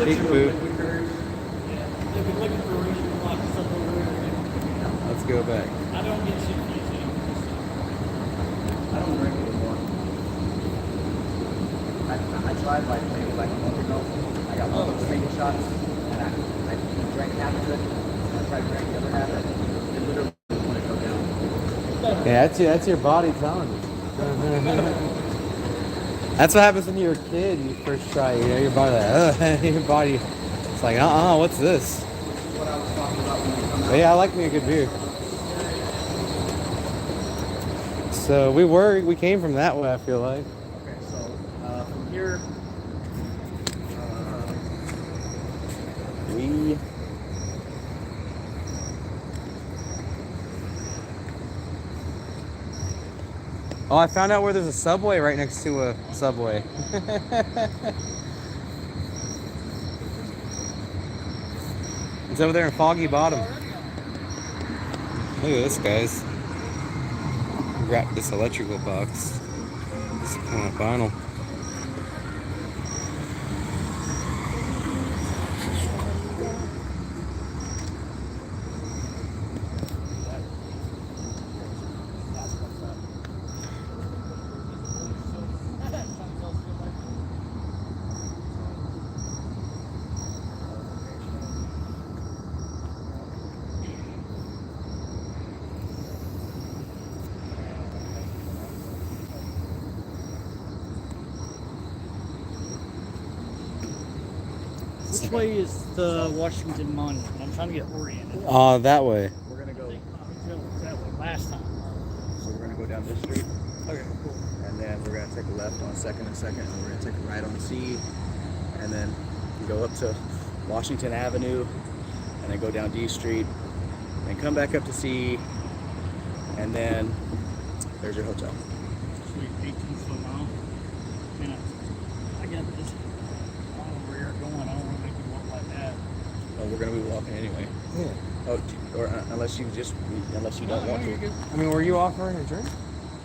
Peekaboo. Yeah, they've been looking for a reason to lock us up over there. Let's go back. I don't get shit for these anymore. I don't drink anymore. I tried like maybe like a month ago. I got one of those single shots and I drank half of it. And I tried to drink the other half of it. It literally wouldn't go down. Yeah, that's your body telling you. That's what happens when you're a kid and you first try. You know, your body like, your body. It's like, what's this? This is what I was talking about when we come out. But yeah, I like me a good beer. So we came from that way. I feel like. Okay, so from here, we. Oh, I found out where there's a Subway right next to a Subway. It's over there in Foggy Bottom. Look at this, guys. Grab this electrical box. It's kind of vinyl. Which way is the Washington Monument? I'm trying to get oriented. That way. We're gonna go. That way last time. So we're gonna go down this street, Okay, cool. and then we're gonna take a left on Second and Second, and we're gonna take a right on C, and then we go up to Washington Avenue, and then go down D Street, and come back up to C, and then there's your hotel. Sweet, 18 foot mile. Man, I got this. I don't know where you're going. I don't want to make you walk like that. Oh, we're gonna be walking anyway. Yeah. Oh, or unless you don't want you're to. good. I mean, were you offering a drink?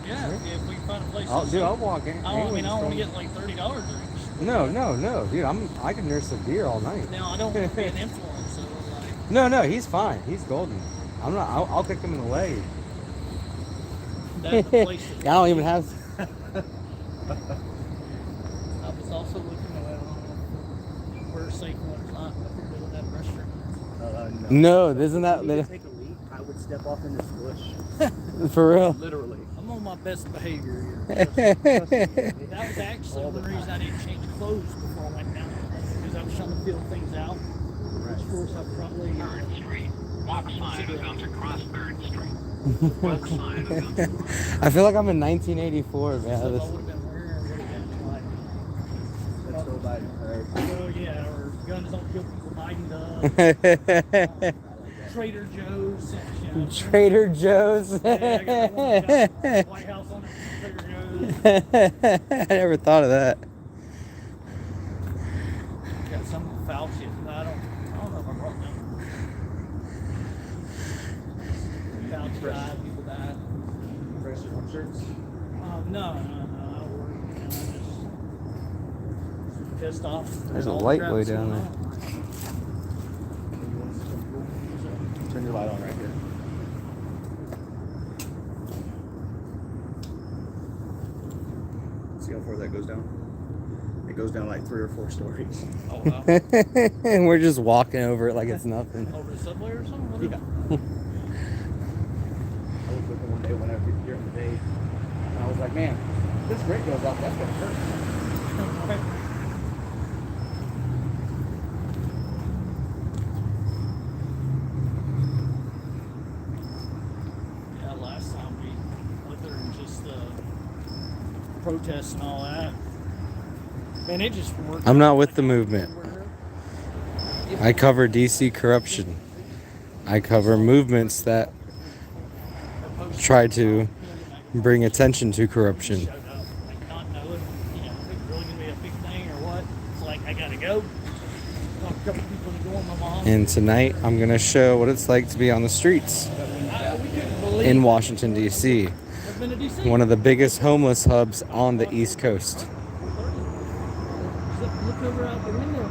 Yeah, if we can find a place. I'll walk in. I don't want to get like $30 drinks. No, dude. I can nurse a beer all night. Now I don't want to be an influence, so like. No, he's fine. He's golden. I'm not. I'll kick him in the leg. That's the place to I don't even have. I was also looking at where's safe and what's not. I figured it that restaurant. No, isn't If you that take a leak, I would step off in this bush. for real? Literally. I'm on my best behavior here. That was actually the reason I didn't change clothes before I went down because I was trying to feel things out. Which of course I probably. Third Street. Walk sign about to cross Third Street. Walk sign about to cross. I feel like I'm in 1984, man. Stuff I would have been wearing would have been like. Let's go by. Oh yeah, or guns don't kill people, Biden does. Trader Joe's. Trader Joe's. Yeah, I got the one got White House on it. Trader Joe's. I never thought of that. Got some foul shit. I don't know if I brought them. Foul died, people died. Fresh your shirts. No. I don't worry. I'm just pissed off. There's a All the light crap way that's down going there. on. Turn your light on right here. See how far that goes down? It goes down like 3 or 4 stories. Oh wow. And we're just walking over it like it's nothing. Over the subway or something? Yeah. I was looking one day when I was during the day, and I was like, man, this rate goes up. That's gonna hurt. Yeah, last time we went there and just protests and all that. Man, it just worked. I'm not with the movement. I cover DC corruption. I cover movements that try to bring attention to corruption. Showed up, like not knowing, is it really gonna be a big thing or what? It's like I gotta go. Talk to a couple people to go on my mom. And tonight I'm going to show what it's like to be on the streets We couldn't believe in Washington, D.C., I've been to DC. one of the biggest homeless hubs on the East Coast. Look over out the window.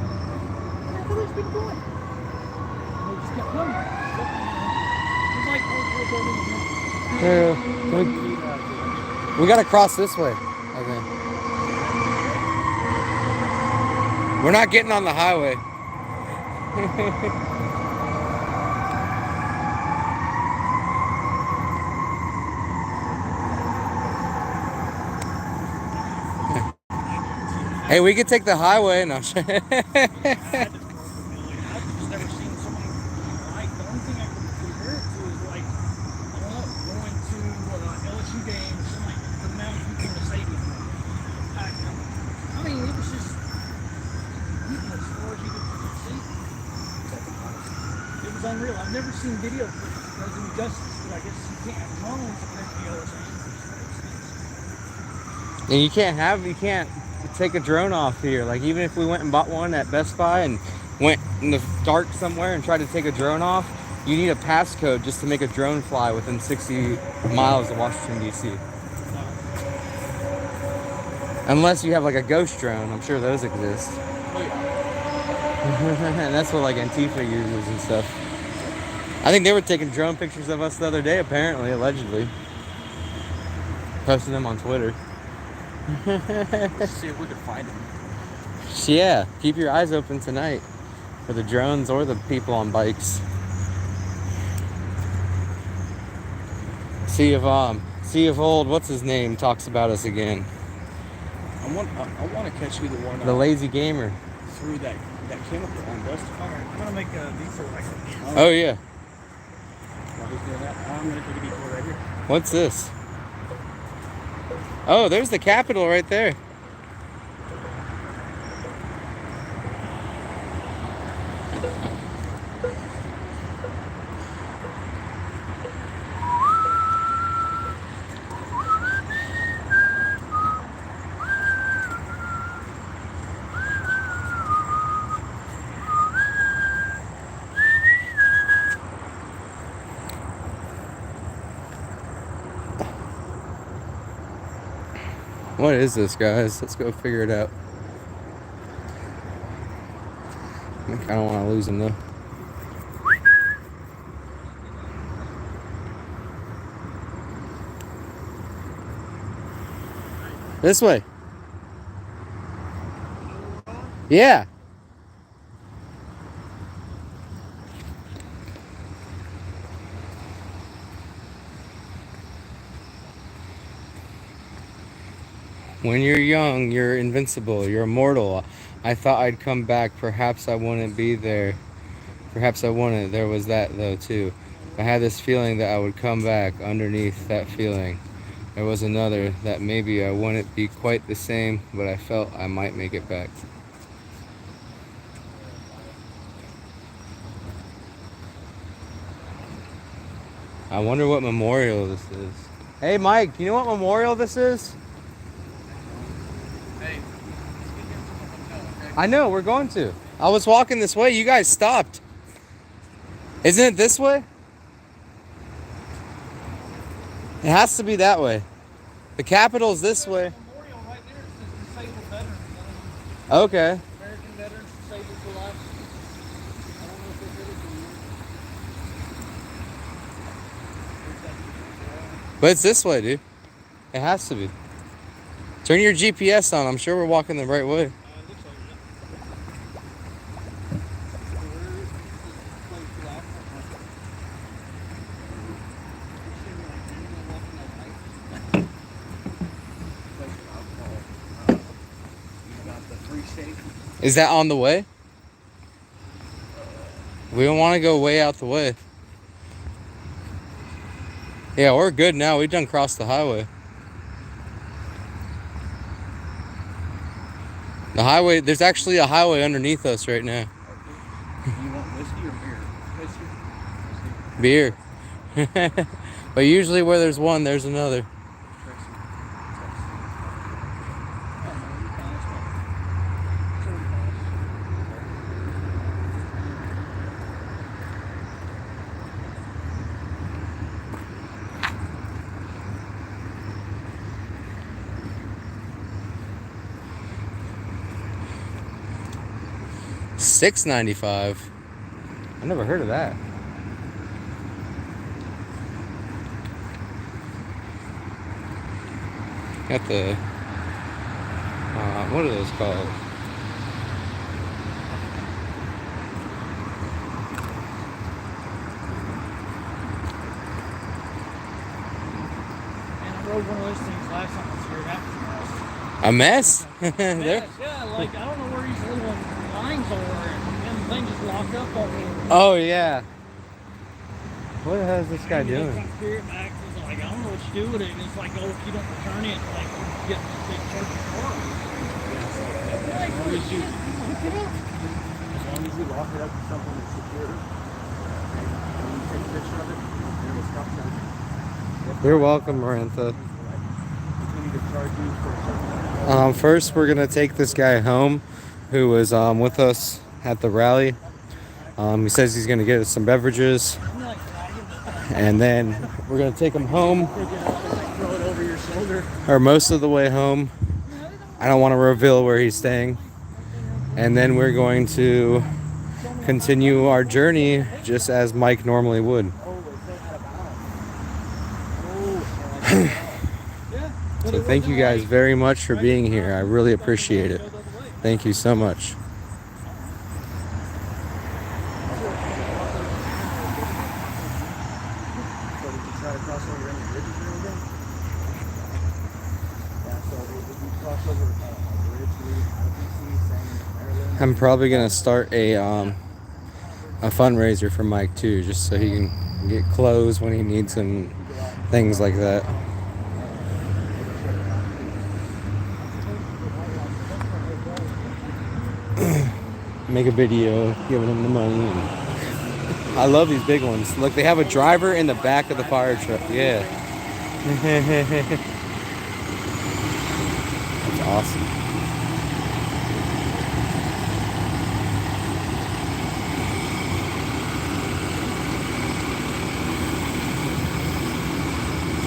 been going? And they just kept coming. It's like, We gotta cross this way, I think. We're not getting on the highway. Hey, we could take the highway. No. I've just never seen someone like, the only thing I can compare it to is like, I don't know, going to LSU games and like the mountain from the stadium. I mean, it was just as far as you could see. It was unreal. I've never seen video that does any justice, but I guess you can't have drones and everything else. And you can't take a drone off here. Like, even if we went and bought one at Best Buy and went in the dark somewhere and tried to take a drone off, you need a passcode just to make a drone fly within 60 miles of Washington, D.C. Unless you have like a ghost drone. I'm sure those exist. Oh yeah. And that's what like Antifa uses and stuff. I think they were taking drone pictures of us the other day, apparently, allegedly. Posting them on Twitter. Let's see if we can find him. Yeah, keep your eyes open tonight for the drones or the people on bikes. See if old what's his name talks about us again. I want to catch you the one The lazy gamer. through that chemical on Dust. I'm gonna make a detour like that. Oh yeah. While he's doing that, I'm gonna take a detour right here. What's this? Oh, there's the Capitol right there. What is this, guys? Let's go figure it out. I don't want to lose him though. This way. Yeah. When you're young, you're invincible, you're immortal. I thought I'd come back, perhaps I wouldn't be there. Perhaps I wouldn't. There was that though too. I had this feeling that I would come back. Underneath that feeling, there was another, that maybe I wouldn't be quite the same, but I felt I might make it back. I wonder what memorial this is. Hey Mike, you know what memorial this is? I know, we're going to. I was walking this way, you guys stopped. Isn't it this way? It has to be that way. The Capitol's this way. Memorial right there, it says disabled veterans. Okay. American veterans disabled for life. I don't know if they did it for you. But it's this way, dude. It has to be. Turn your GPS on. I'm sure we're walking the right way. It looks like it. Is that on the way? We don't want to go way out the way. Yeah, we're good now. We've done crossed the highway. The highway, there's actually a highway underneath us right now. You want whiskey or beer? Whiskey. Beer. But usually where there's one, there's another. $6.95. I never heard of that. Got the what are those called? And I rode one of those things last time I was here. That was A mess? a There- mess. Yeah, like I don't know where these little lines are, and the thing just locked up on me. Oh yeah. What the hell is this guy And you doing? look on Spirit Max, it's like, I don't know what to do with it. And it's like, oh, if you don't return it, like, you get they charge your car. Like, holy shit. Look it up. As long as you lock it up to something that's secure, and you take a picture of it, then it'll stop charging. You're welcome, Marantha. Continue to charge you for a certain amount. First, we're gonna take this guy home, who was with us at the rally. He says he's gonna get us some beverages, and then we're gonna take him home, Take it up and like throw it over your shoulder. or most of the way home. I don't want to reveal where he's staying, and then we're going to continue our journey just as Mike normally would. So thank you guys very much for being here. I really appreciate it. Thank you so much. So did you try to cross over any bridges or anything? Yeah, so if you cross over a bridge leading out of DC, saying Maryland, I'm probably gonna start a fundraiser for Mike too, just so he can get clothes when he needs them, things like that. Make a video giving him the money. And I love these big ones. Look, they have a driver in the back of the fire truck. Yeah. That's awesome.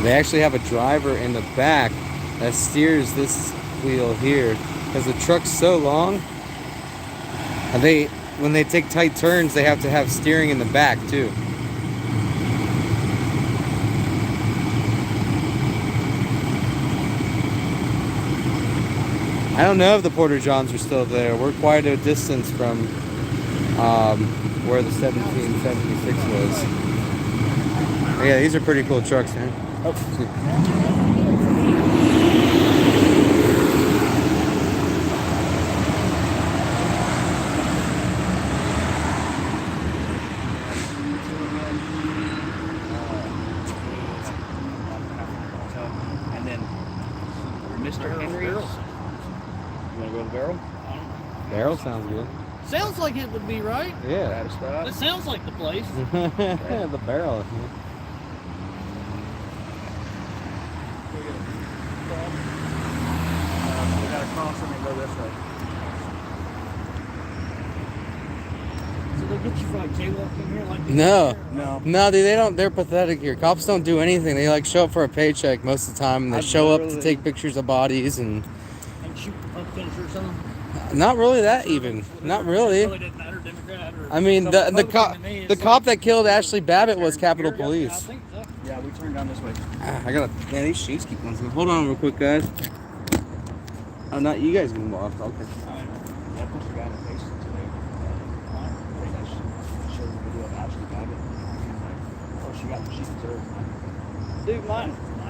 They actually have a driver in the back that steers this wheel here, because the truck's so long. And when they take tight turns, they have to have steering in the back too. I don't know if the Porter Johns are still there. We're quite a distance from where the 1776 was. Yeah, these are pretty cool trucks, man. and then Mr. Henry. You want to go to the barrel? Barrel sounds good. Sounds like it would be right. Yeah. That spot. It sounds like the place. The barrel. We got to cross and then go this way. So they get you for like jaywalking here, like No. No. No, dude, they don't. They're pathetic here. Cops don't do anything. They like show up for a paycheck most of the time, and they I've show up to literally- take pictures of bodies, and and shoot pumpkins or something. not really that even. Not really. Really didn't matter, Democrat or I mean, the Republican cop to me, the it's cop like- that killed Ashley Babbitt was Capitol I Police. think so. Yeah, we turned down this way. I gotta. Man, these sheets keep on. Hold on, real quick, guys. Oh, not you guys can walk. Okay. Yeah, I pushed the guy in the face today. They just showed the video of Ashley Babbitt. Oh, she got what she deserved. Dude, I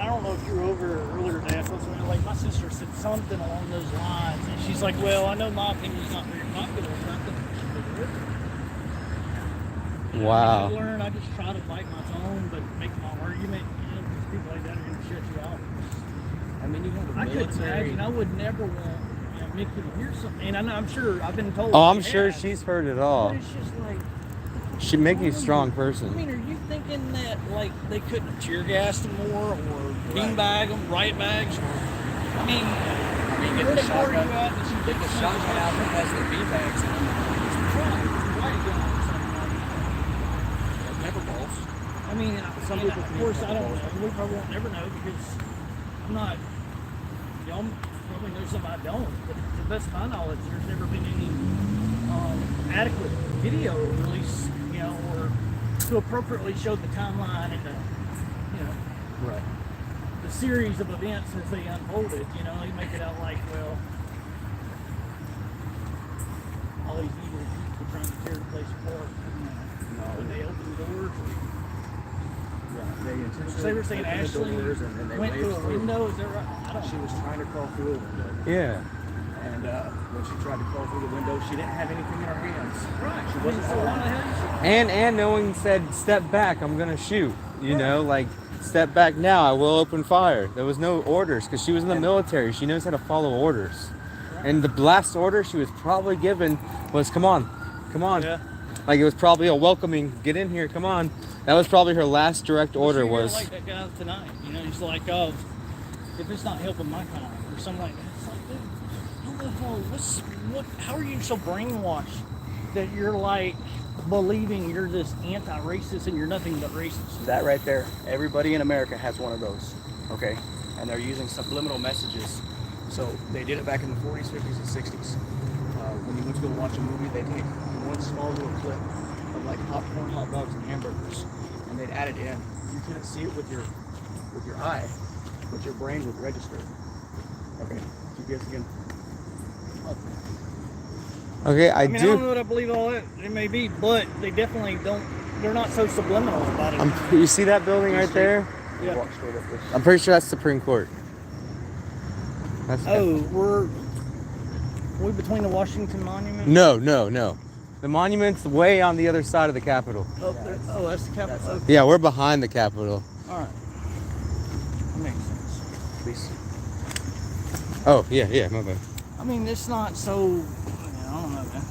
don't know if you were over earlier today. I felt something like my sister said something along those lines, and she's like, "Well, I know my opinion's not very popular, but I think you should do it." And Wow. I learn. I just try to bite my tongue, but make my argument. You know, because people like that are gonna shut you out. I mean, you have a I couldn't military. imagine. I would never want Mickey to hear something, and I know, I'm sure I've been told. Oh, I'm she sure has, she's heard it but all. it's just like. She Mickey's a strong I person. mean, are you thinking that like they couldn't have tear gassed them more, or beanbag them, riot bags, or I mean, get where the the more you shotgun. at that you think The shotgun out that has the beanbags in them. riot gun or something like Pepper balls. that. I mean, Some and people of can course eat I don't pepper know. We probably won't never know because I'm not. Y'all probably know something I don't, but to the best of my knowledge, there's never been any adequate video release, you know, or to appropriately show the timeline and the, you know, Right. the series of events as they unfolded. You know, they make it out like, well, all these evil people trying to tear the place apart. When they opened the doors, They intentionally they were saying opened the Ashley doors and then they went waved through a through. window. Is that right? I don't She was trying to crawl through a window, Yeah. and when she tried to crawl through the window, she didn't have anything in her hands. Right. She wasn't So why armed. the hell And no one said step back, I'm gonna shoot. You know, like step back now, I will open fire. There was no orders because she was in the military. She knows how to follow orders. And the last order she was probably given was, come on. Yeah. Like it was probably a welcoming, get in here, come on. That was probably her last direct order was. like that guy tonight. You know, he's like, oh, if it's not helping my kind or something like that. It's like, dude, how the hell? How are you so brainwashed that you're like believing you're this anti-racist and you're nothing but racist? That right there, everybody in America has one of those, okay? And they're using subliminal messages. So they did it back in the 40s, 50s, and 60s. When you went to go watch a movie, they'd take one small little clip of like popcorn, hot dogs, and hamburgers, and they'd add it in. You couldn't see it with your eye, but your brain would register. Okay, GPS again. Okay, I I mean, I do. don't know what I believe all that it may be, but they definitely don't. They're not so subliminal about it. You see that building right there? Yeah. Walk straight up this. I'm pretty sure that's Supreme Court. That's Oh, we're we between the Washington Monument. No. The monument's way on the other side of the Capitol. Oh, oh, that's the Capitol. That's Okay. Yeah, we're behind the Capitol. All right. That makes sense. Please. Oh, yeah, my bad. I mean, it's not so. I don't know, man.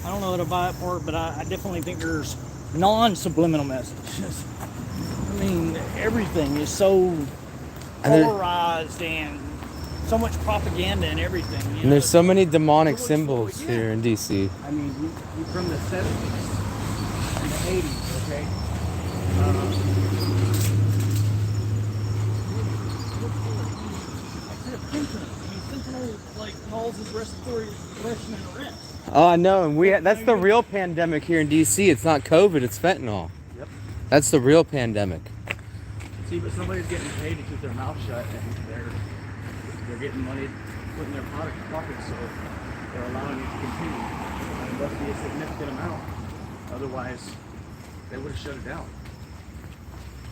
I don't know how to buy it for it, but I definitely think there's non-subliminal messages. I mean, everything is so And there- polarized and so much propaganda and everything. You And know? there's so many demonic Really symbols yeah. here in DC. I mean, you from the 70s and the 80s, okay? Fentanyl like causes respiratory depression and arrest. Oh, I know, and that's the real pandemic here in DC. It's not COVID, it's fentanyl. Yep. That's the real pandemic. See, but somebody's getting paid to keep their mouth shut, and they're getting money put in their pockets, so they're allowing it to continue. And it must be a significant amount. Otherwise, they would have shut it down.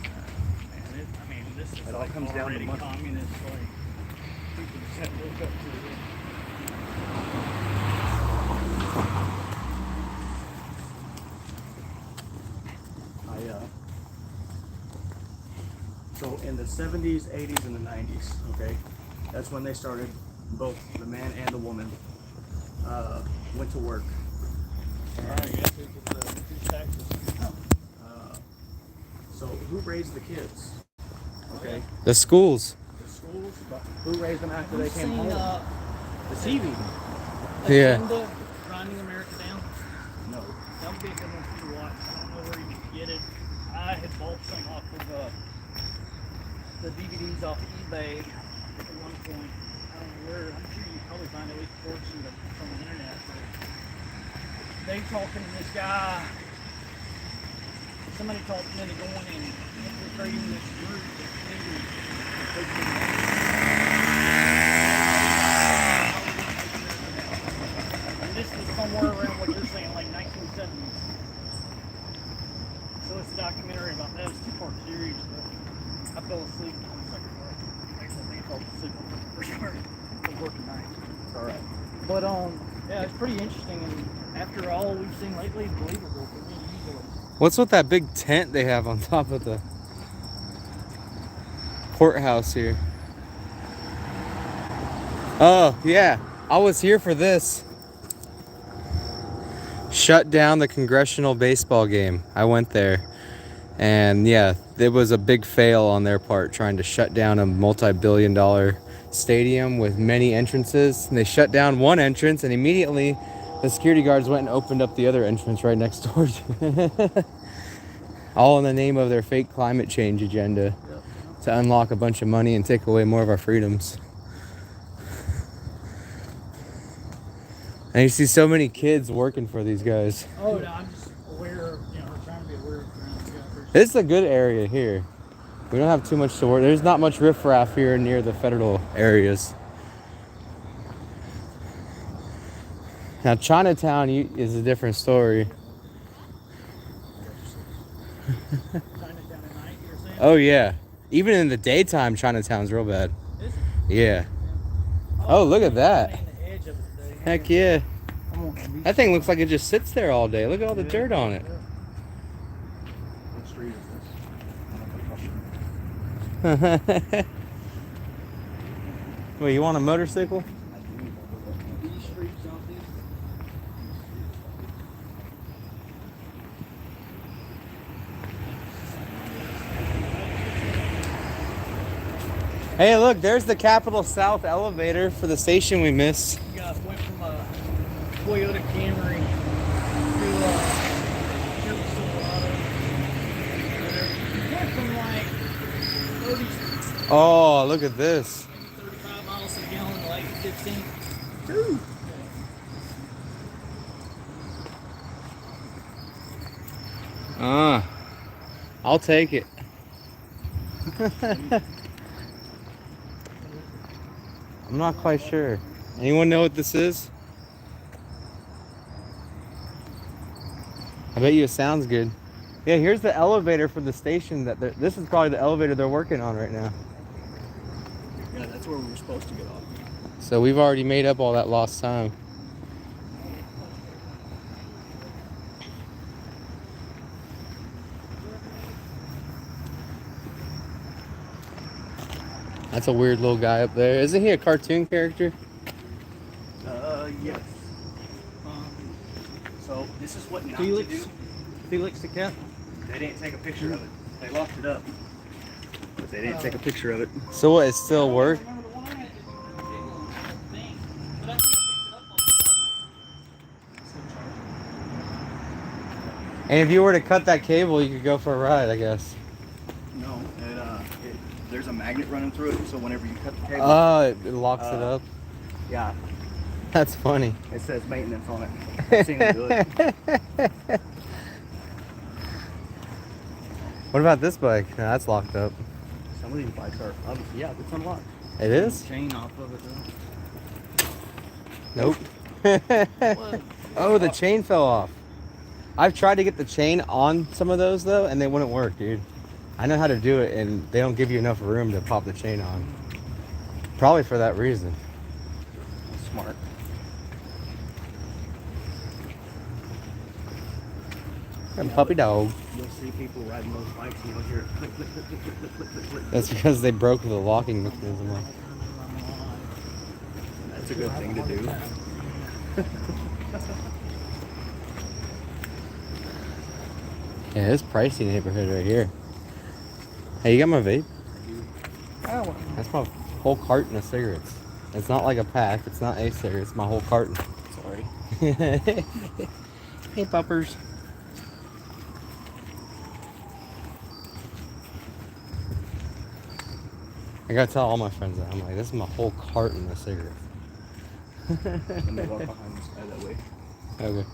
I mean, this is It all like comes down to already money. communist. Like people just have to look up to it. So in the 70s, 80s, and the 90s, okay, that's when they started, both the man and the woman went to work. Alright, yes, it's taxes. So who raised the kids? Okay, The schools. the schools, but who raised them after they You've came seen home? The TV. Yeah. Agenda, Grinding America Down. No. That would be a good one for you to watch. I don't know where you can get it. I had bought some off of the DVDs off eBay at one point. I don't know where. I'm sure you can probably find at least a portion of it from the internet. But they talking to this guy. Somebody talked them into going and infiltrating this group that's maybe and this is somewhere around what you're saying, like 1970s. So it's a documentary about that. It's a two-part series, but I fell asleep on the second part. Actually, I think I fell asleep on the first part. I was working nights. It's all right. But yeah, it's pretty interesting, and after all we've seen lately, believable for me easily. What's with that big tent they have on top of the courthouse here? Oh, yeah. I was here for this. Shut down the congressional baseball game. I went there. And yeah, it was a big fail on their part trying to shut down a multi-billion-dollar stadium with many entrances. And they shut down one entrance, and immediately the security guards went and opened up the other entrance right next door to it. All in the name of their fake climate change agenda to unlock a bunch of money and take away more of our freedoms. And you see so many kids working for these guys. Oh, no, I'm just aware of, you know, we're trying to be aware of things. It's a good area here. We don't have too much to work. There's not much riffraff here near the federal areas. Now Chinatown is a different story. Chinatown at night, you're saying? Oh yeah. Even in the daytime, Chinatown's real bad. Is it? Yeah. Oh, look at that. I'm on the edge of it today. Heck yeah. I'm on the beach. That thing looks like it just sits there all day. Look at all the dirt on it. What street is this? Wait, you want a motorcycle? Beach Street, Southeast. Hey, look, there's the Capitol South elevator for the station we missed. You guys went from a Toyota Camry to Chevy Silverado. You went from like 30, Oh, look at this. 35 miles a gallon to like 15. I'll take it. I'm not quite sure. Anyone know what this is? I bet you it sounds good. Yeah, here's the elevator for the station this is probably the elevator they're working on right now. Yeah, that's where we were supposed to get off. So we've already made up all that lost time. That's a weird little guy up there. Isn't he a cartoon character? Yes. So this is what not Felix? to do. Felix the cat? They didn't take a picture of it. They locked it up, but they didn't take a picture of it. So what, it still work? And if you were to cut that cable, you could go for a ride, I guess. No, there's a magnet running through it, so whenever you cut the cable, Oh, it locks it up. yeah, That's funny. it says maintenance on it. I've seen it do it. What about this bike? No, that's locked up. Some of these bikes are obviously, yeah, it's unlocked. It is? Chain off of it though. Nope. Oh, the chain fell off. I've tried to get the chain on some of those though, and they wouldn't work, dude. I know how to do it, and they don't give you enough room to pop the chain on. Probably for that reason. Smart. And puppy dog. You'll see people riding those bikes and you'll hear it click, click, click, click, click, click, click, click. That's because they broke the locking mechanism off. That's a good thing to do. Yeah, it's pricey neighborhood right here. Hey, you got my vape? Oh, That's my whole carton of cigarettes. It's not like a pack. It's not a cigarette. It's my whole carton. Sorry. Hey, puppers. I gotta tell all my friends that. I'm like, this is my whole carton of cigarettes. Let me walk behind this guy that way. Okay.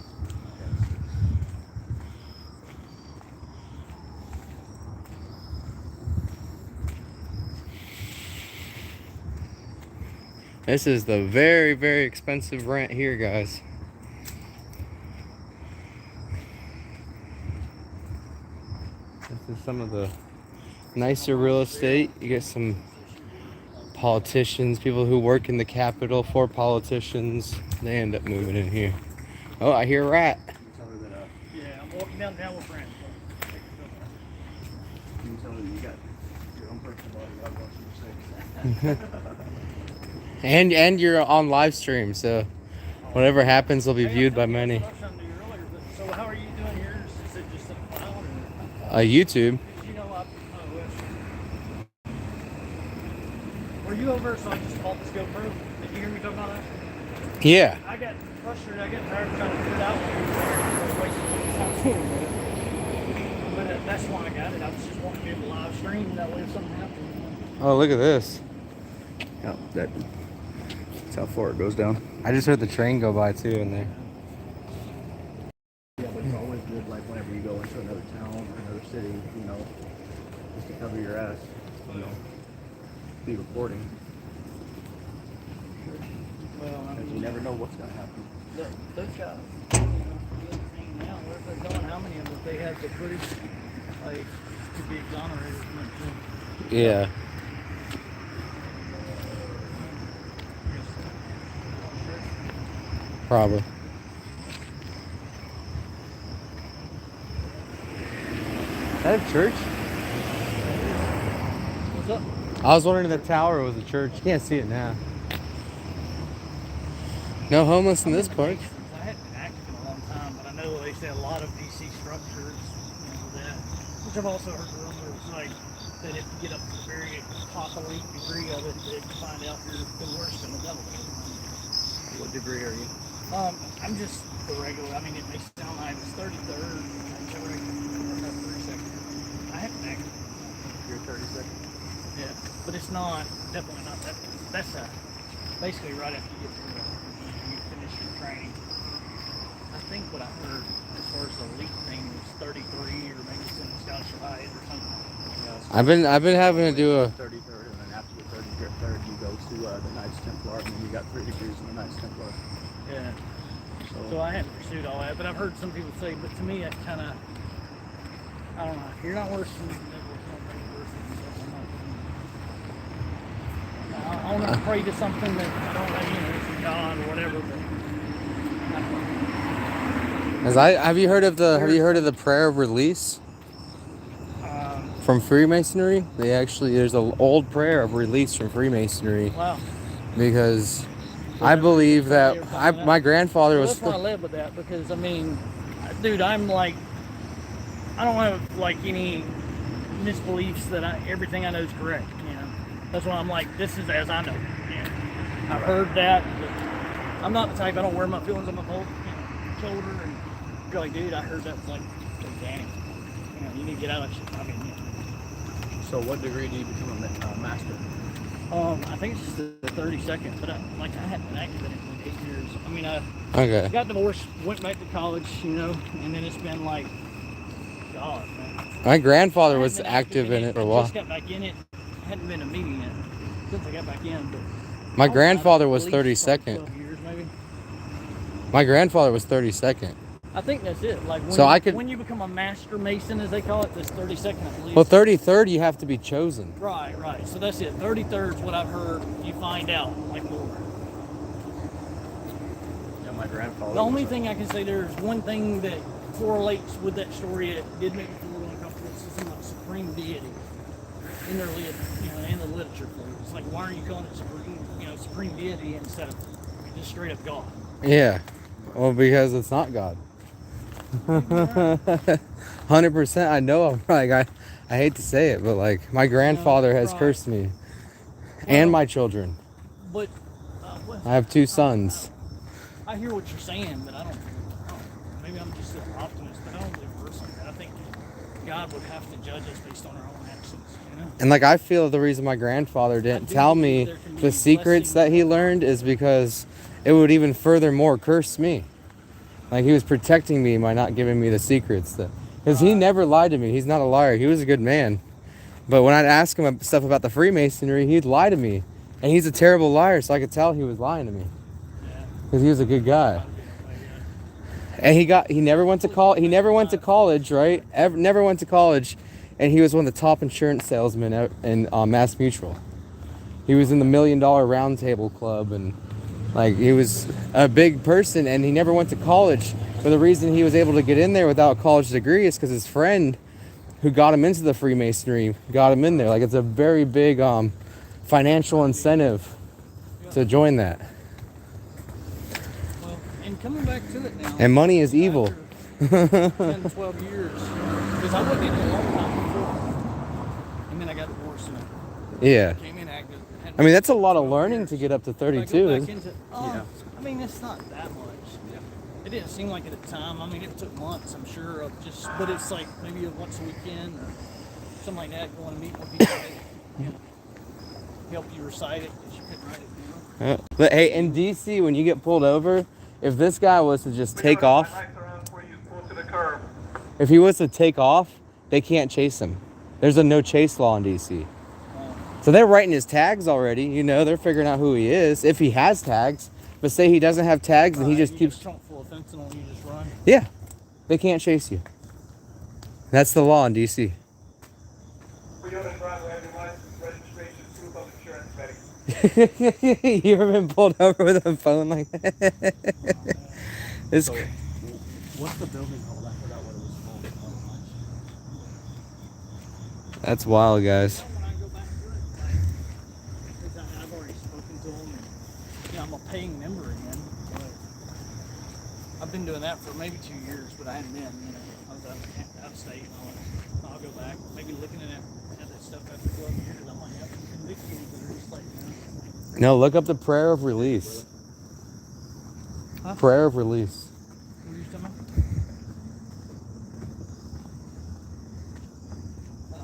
This is the very, very expensive rent here, guys. This is some of the nicer real estate. You get some politicians, people who work in the Capitol for politicians. They end up moving in here. Oh, I hear a rat. Tell her that, yeah, I'm walking down with friends. you tell her you got your own personal body. God bless you. Say. And you're on live stream, so whatever happens will be viewed by many. So how are you doing yours? Is it just a cloud or? YouTube. You know, were you over? So I just bought this GoPro. Did you hear me talking about that? Yeah. I got frustrated. I got tired of trying to figure it out when you were wasting but that's why I got it. I was just wanting to be able to live stream. That way, if something happened. Oh, look at this. Yeah, that That's how far it goes down. I just heard the train go by too in there. Yeah, but it's always good, like whenever you go into another town or another city, you know, just to cover your ass, you know, be recording. Well, I Because mean, you never know what's gonna happen. those guys, you know, the other thing now, they're telling how many of them they have the footage, like, to be exonerated from it too. Yeah. Probably. Is that a church? What's up? I was wondering if the tower was a church. You can't see it now. No homeless in this park. I hadn't been active in a long time, but I know they say a lot of DC structures, you know, that, which I've also heard rumors, like, that if you get up to a very top elite degree of it, that you find out you're worse than the devil. What degree are you? I'm just the regular. I mean, it may sound like it's 33rd. Is that right? Or no, 32nd. I haven't been active. You're 32nd? Yeah, but it's not, definitely not that. That's basically right after you get through you finish your training. I think what I heard as far as the elite thing was 33 or maybe some Scottish Rite or something. Yeah, I've been having to do a 33rd, and then after your 33rd, you go to the Knights Templar, and then you got 3 degrees in the Knights Templar. Yeah. So I haven't pursued all that, but I've heard some people say, but to me that kind of, I don't know, you're not worse than the devil, it's not really worse than the devil. I want to pray to something that I don't know, you know, it's God or whatever, but I don't know. have you heard of the prayer of release from Freemasonry? There's an old prayer of release from Freemasonry Wow. because I believe that my grandfather Well, was. that's why I live with that, because I mean, dude, I'm like, I don't have like any misbeliefs that everything I know is correct. You know, that's why I'm like, this is as I know. You know, I've heard that, but I'm not the type. I don't wear my feelings on my shoulder, and you're like, dude, I heard that was like organic. You know, you need to get out of shit. I mean, you know. So what degree do you become a master? I think it's just the 32nd, but I hadn't been active in it in 8 years. I mean, I Okay. got divorced, went back to college, you know, and then it's been like, God, man. My grandfather I was hadn't been active in it for a I while. just got back in it. Hadn't been a meeting yet since I got back in. But My I don't know, grandfather at was least, like, 32nd. 12 years maybe. My grandfather was 32nd. I think that's it. Like when, So I could- when you become a master mason, as they call it, that's 32nd, I believe. Well, 33rd you have to be chosen. Right. So that's it. 33rd is what I've heard. You find out like more. Yeah, my grandfather. The only thing I can say, there's one thing that correlates with that story that did make me feel a little uncomfortable. It's something like supreme deity in their in the literature for it. It's like, why are you calling it supreme deity instead of just straight up God? Yeah. Well, because it's not God. 100%. I know I'm like I hate to say it, but like my grandfather has right. cursed me and my children. But I have 2 sons. I hear what you're saying, but I don't. Maybe I'm just an optimist, but I don't believe personally that. I think God would have to judge us based on our own actions. You know? And like I feel the reason my grandfather didn't do tell believe me there can be the secrets that he learned is because it would even furthermore curse me. Like he was protecting me by not giving me the secrets. Because he never lied to me. He's not a liar. He was a good man. But when I'd ask him stuff about the Freemasonry, he'd lie to me. And he's a terrible liar, so I could tell he was lying to me. Because he was a good guy. And he never went to college. He never went to college, right? Never went to college. And he was one of the top insurance salesmen in Mass Mutual. He was in the $1 Million Round Table Club, and like he was a big person, and he never went to college. But the reason he was able to get in there without a college degree is because his friend who got him into the Freemasonry got him in there. Like it's a very big financial incentive to join that. Well, and coming back to it now. And money is evil. After 10, 12 years. Because I wasn't in it a long time before. And then I got divorced and Yeah. came in active. I mean, that's a lot of learning to get up to 32. I mean, it's not that much. It didn't seem like it at the time. I mean, it took months, I'm sure, of just, but it's like maybe once a weekend or something like that, going to meet with people that help you recite it because you couldn't write it down. But hey, in DC, when you get pulled over, if this guy was to just take off, if he was to take off, they can't chase him. There's a no chase law in DC. So they're writing his tags already. You know, they're figuring out who he is if he has tags. But say he doesn't have tags and he just keeps. Trunk full of fentanyl and you just run. Yeah, they can't chase you. That's the law in DC. You ever been pulled over with a phone like that? It's So, what's the building called? I forgot what it was called. That's wild, guys. When I go back through it, like, I've already spoken to them. And, I'm a paying member again. But I've been doing that for maybe 2 years, but I hadn't been. I was out of state. And I'll go back, maybe looking at that stuff after 12 years. I might have some convictions that are just like, No, look up the prayer of release. Huh? Prayer of release. What are you talking about?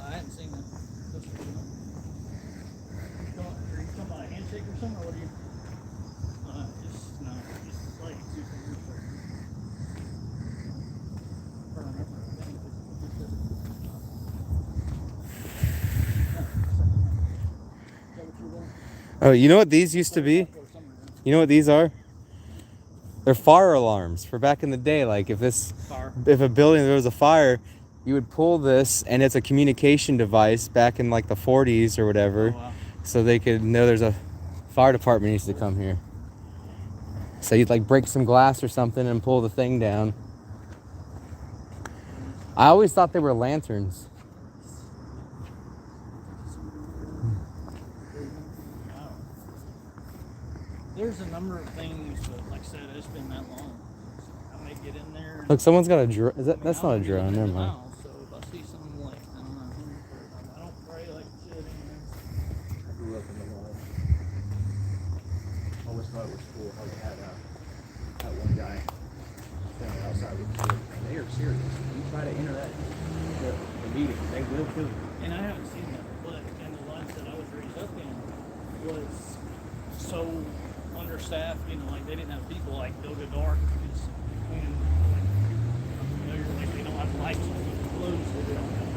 I hadn't seen that. Are you talking about a handshake or something, or what are you? Just like 2 fingers. Oh, you know what these used to be? You know what these are? They're fire alarms for back in the day. Like if a building there was a fire, you would pull this, and it's a communication device back in like the 40s or whatever, so they could know there's a fire department needs to come here. So you'd like break some glass or something and pull the thing down. I always thought they were lanterns. There's a number of things, but like I said, it's been that long. I may get in there. Look, someone's got a drone. That's not a drone. Never mind. So if I see something like, I don't know. I don't pray like shit. I grew up in the law. I always thought it was cool how they had that one guy standing outside with the kid. They are serious. You try to enter the meeting, they will kill you. And I haven't seen that, but in the life that I was raised up in was so understaffed, like they didn't have people like go to dark because like they don't have lights on clothes so they don't have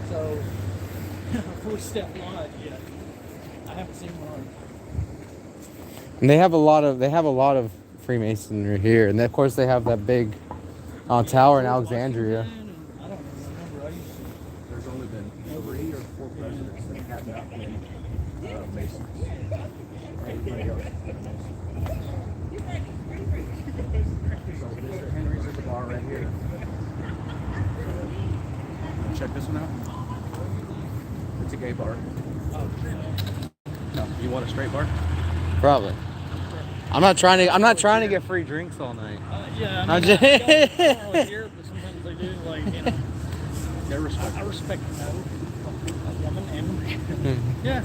so fully staffed lodge yet. I haven't seen one. And they have a lot of Freemasonry here, and of course they have that big tower in Alexandria. I don't remember. There's only been 3 or 4 presidents that have not been Masons. Everybody else has been Masons. So Mr. Henry's at the bar right here. Check this one out. It's a gay bar. No, you want a straight bar? Probably. I'm not trying to get free drinks all night. Yeah, I'm I just- don't always hear it, but sometimes they do. Like, They're respectful. I respect a woman and yeah.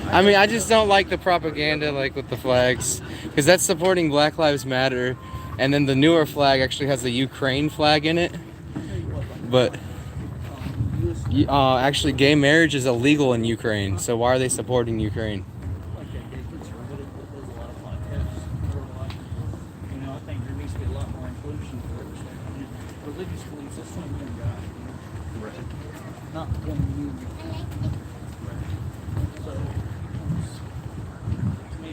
I mean, I just don't like the propaganda, like with the flags, because that's supporting Black Lives Matter, and then the newer flag actually has the Ukraine flag in it. But actually, gay marriage is illegal in Ukraine, so why are they supporting Ukraine? Like that gay conservative that does a lot of podcasts. I think there needs to be a lot more inclusion for religious beliefs. That's one one guy, not one you. So, to me,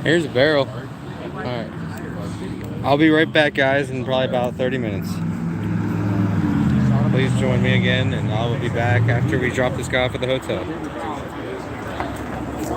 Here's a barrel. All right. I'll be right back, guys, in probably about 30 minutes. Please join me again, and I will be back after we drop this guy off at the hotel.